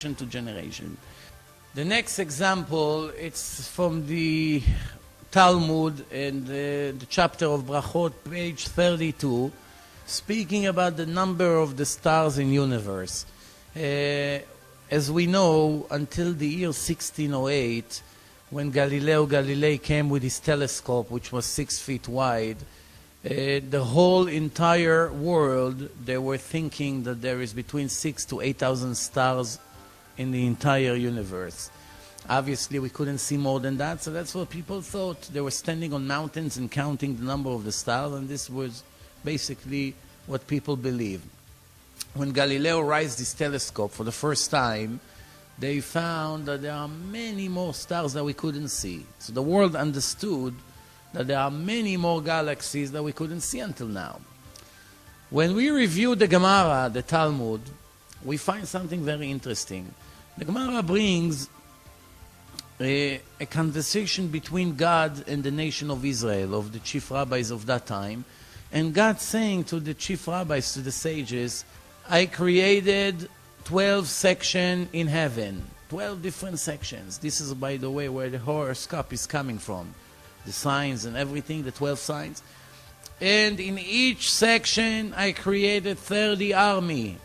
to generation. The next example, it's from the Talmud in the chapter of Brachot, page 32, speaking about the number of the stars in universe. As we know, until the year 1608, when Galileo Galilei came with his telescope, which was 6 feet wide, the whole entire world, they were thinking that there is between 6,000 to 8,000 stars in the entire universe. Obviously, we couldn't see more than that, so that's what people thought. They were standing on mountains and counting the number of the stars, and this was basically what people believed. When Galileo raised his telescope for the first time, they found that there are many more stars that we couldn't see. So the world understood that there are many more galaxies that we couldn't see until now. When we review the Gemara, the Talmud, we find something very interesting. The Gemara brings a conversation between God and the nation of Israel, of the chief rabbis of that time, and God saying to the chief rabbis, to the sages, I created 12 sections in heaven, 12 different sections. This is, by the way, where the horoscope is coming from, the signs and everything, the 12 signs. And in each section, I created 30 army.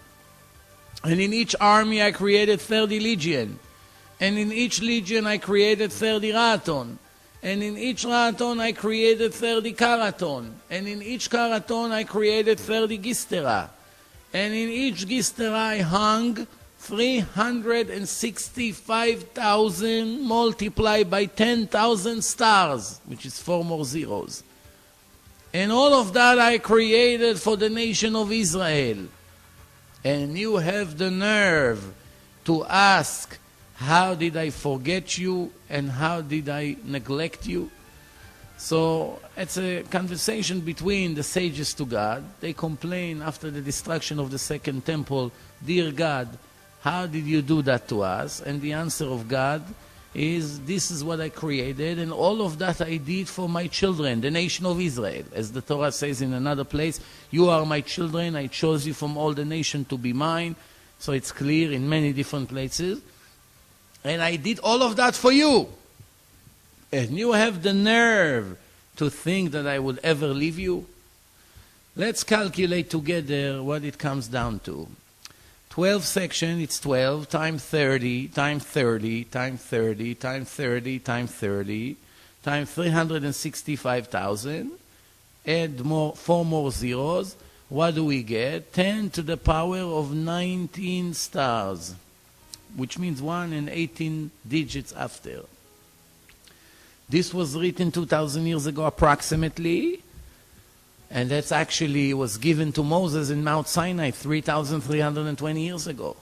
And in each army, I created 30 legion. And in each legion, I created 30 raton. And in each raton, I created 30 karaton. And in each karaton, I created 30 gistera. And in each gistera, I hung 365,000 multiplied by 10,000 stars, which is 4 more zeros. And all of that I created for the nation of Israel. And you have the nerve to ask, how did I forget you and how did I neglect you? So it's a conversation between the sages to God. They complain after the destruction of the second temple, dear God, how did you do that to us? And the answer of God is, this is what I created, and all of that I did for my children, the nation of Israel. As the Torah says in another place, you are my children, I chose you from all the nation to be mine. So it's clear in many different places. And I did all of that for you. And you have the nerve to think that I would ever leave you? Let's calculate together what it comes down to. 12 section, it's 12 times 30 times 30 times 30 times 30 times 30 times 365,000. Add 4 more zeros. What do we get? 10 to the power of 19 stars, which means 1 and 18 digits after. This was written 2,000 years ago approximately, and that's actually was given to Moses in Mount Sinai 3,320 years ago.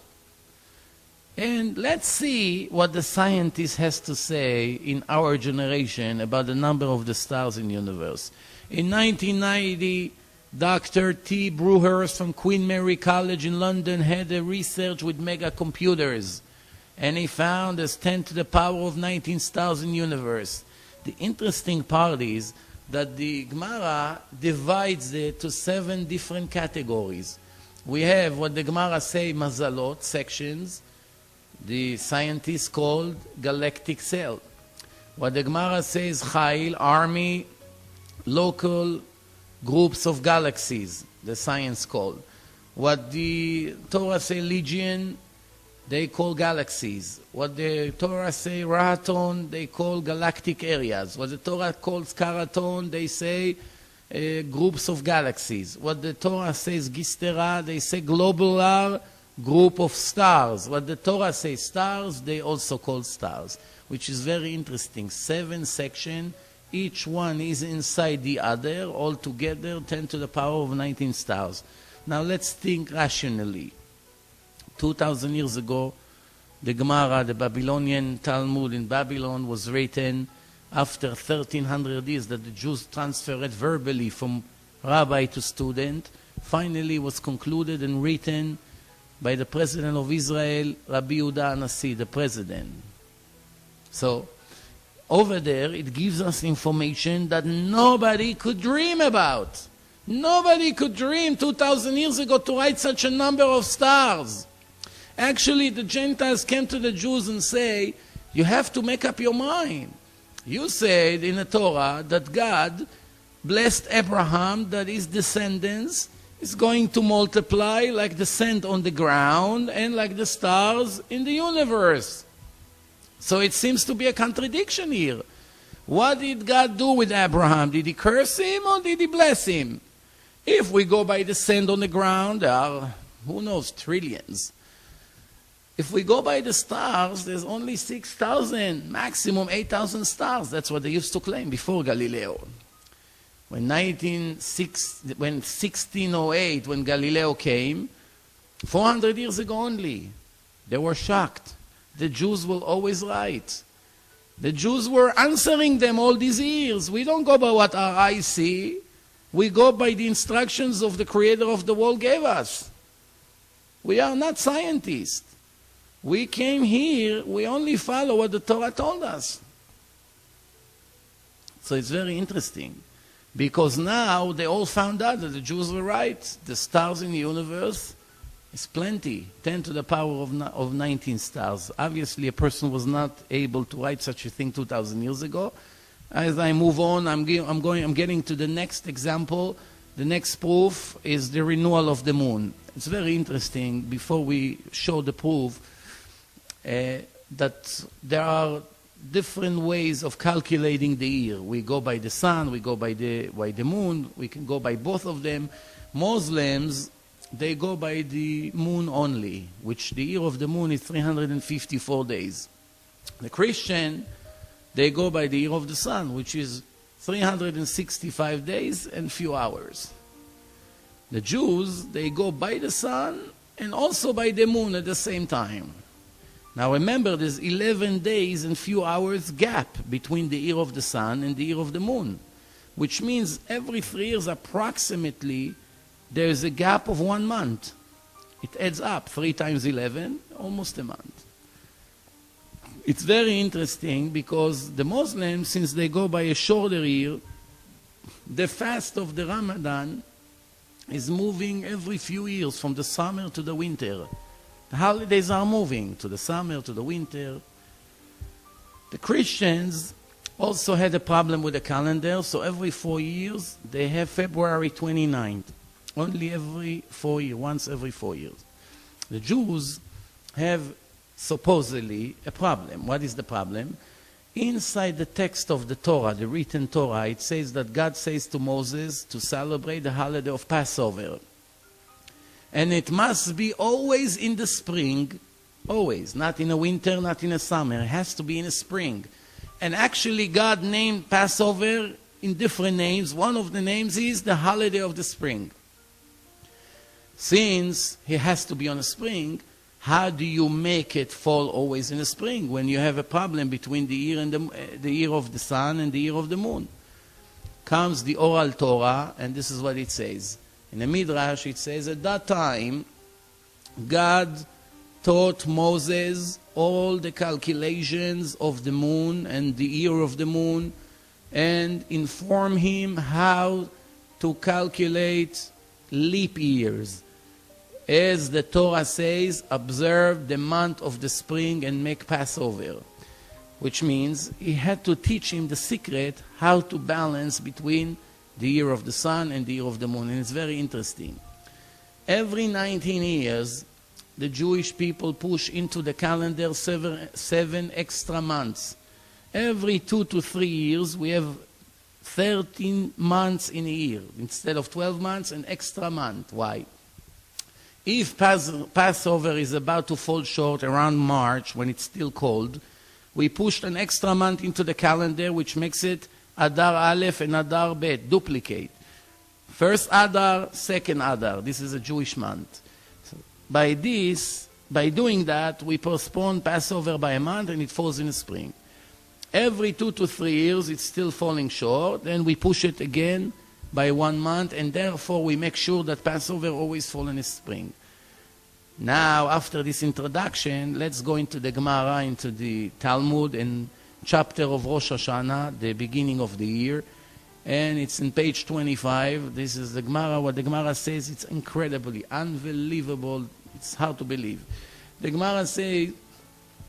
And let's see what the scientist has to say in our generation about the number of the stars in the universe. In 1990, Dr. T. Brewhurst from Queen Mary College in London had a research with mega computers, and he found there's 10 to the power of 19 stars in the universe. The interesting part is that the Gemara divides it to 7 different categories. We have what the Gemara say mazalot, sections, the scientists called galactic cell. What the Gemara says chayil, army, local groups of galaxies, the science called. What the Torah say legion, they call galaxies. What the Torah say raton, they call galactic areas. What the Torah calls karaton, they say groups of galaxies. What the Torah says gistera, they say globular group of stars. What the Torah says stars, they also call stars, which is very interesting. 7 sections, each one is inside the other, all together 10 to the power of 19 stars. Now let's think rationally. 2,000 years ago, the Gemara, the Babylonian Talmud in Babylon, was written after 1,300 years that the Jews transferred verbally from rabbi to student. Finally was concluded and written by the president of Israel, Rabbi Yehuda Anasi, the president. So over there, it gives us information that nobody could dream about. Nobody could dream 2,000 years ago to write such a number of stars. Actually, the Gentiles came to the Jews and say, you have to make up your mind. You said in the Torah that God blessed Abraham, that his descendants is going to multiply like the sand on the ground and like the stars in the universe. So it seems to be a contradiction here. What did God do with Abraham? Did he curse him or did he bless him? If we go by the sand on the ground, there are, who knows, trillions. If we go by the stars, there's only 6,000, maximum 8,000 stars. That's what they used to claim before Galileo. When 1608, when Galileo came, 400 years ago only, they were shocked. The Jews were always right. The Jews were answering them all these years. We don't go by what our eyes see. We go by the instructions of the Creator of the world gave us. We are not scientists. We came here, we only follow what the Torah told us. So it's very interesting. Because now they all found out that the Jews were right. The stars in the universe is plenty. 10 to the power of 19 stars. Obviously, a person was not able to write such a thing 2,000 years ago. As I move on, I'm getting to the next example. The next proof is the renewal of the moon. It's very interesting. Before we show the proof, that there are different ways of calculating the year. We go by the sun, we go by the moon, we can go by both of them. Muslims, they go by the moon only, which the year of the moon is 354 days. The Christian, they go by the year of the sun, which is 365 days and few hours. The Jews, they go by the sun and also by the moon at the same time. Now remember, there's 11 days and few hours gap between the year of the sun and the year of the moon, which means every 3 years approximately there's a gap of 1 month. It adds up, 3 times 11, almost a month. It's very interesting because the Muslims, since they go by a shorter year, the fast of the Ramadan is moving every few years from the summer to the winter. The holidays are moving to the summer, to the winter. The Christians also had a problem with the calendar, so every 4 years they have February 29th. Only every 4 years, once every 4 years. The Jews have supposedly a problem. What is the problem? Inside the text of the Torah, the written Torah, it says that God says to Moses to celebrate the holiday of Passover. And it must be always in the spring, always, not in the winter, not in the summer. It has to be in the spring. And actually God named Passover in different names. One of the names is the holiday of the spring. Since it has to be on the spring, how do you make it fall always in the spring when you have a problem between the year and the year of the sun and the year of the moon? Comes the oral Torah, and this is what it says. In the Midrash, it says, at that time, God taught Moses all the calculations of the moon and the year of the moon, and informed him how to calculate leap years. As the Torah says, observe the month of the spring and make Passover. Which means he had to teach him the secret how to balance between the year of the sun and the year of the moon. And it's very interesting. Every 19 years, the Jewish people push into the calendar seven extra months. Every 2 to 3 years, we have 13 months in a year. Instead of 12 months, an extra month. Why? If Passover is about to fall short around March, when it's still cold, we pushed an extra month into the calendar, which makes it Adar Aleph and Adar Bet, duplicate. First Adar, second Adar. This is a Jewish month. So by doing that, we postpone Passover by a month and it falls in the spring. Every 2 to 3 years, it's still falling short. Then we push it again by 1 month, and therefore we make sure that Passover always falls in the spring. Now, after this introduction, let's go into the Gemara, into the Talmud, and chapter of Rosh Hashanah, the beginning of the year. And it's in page 25. This is the Gemara. What the Gemara says, it's incredibly, unbelievable. It's hard to believe. The Gemara says,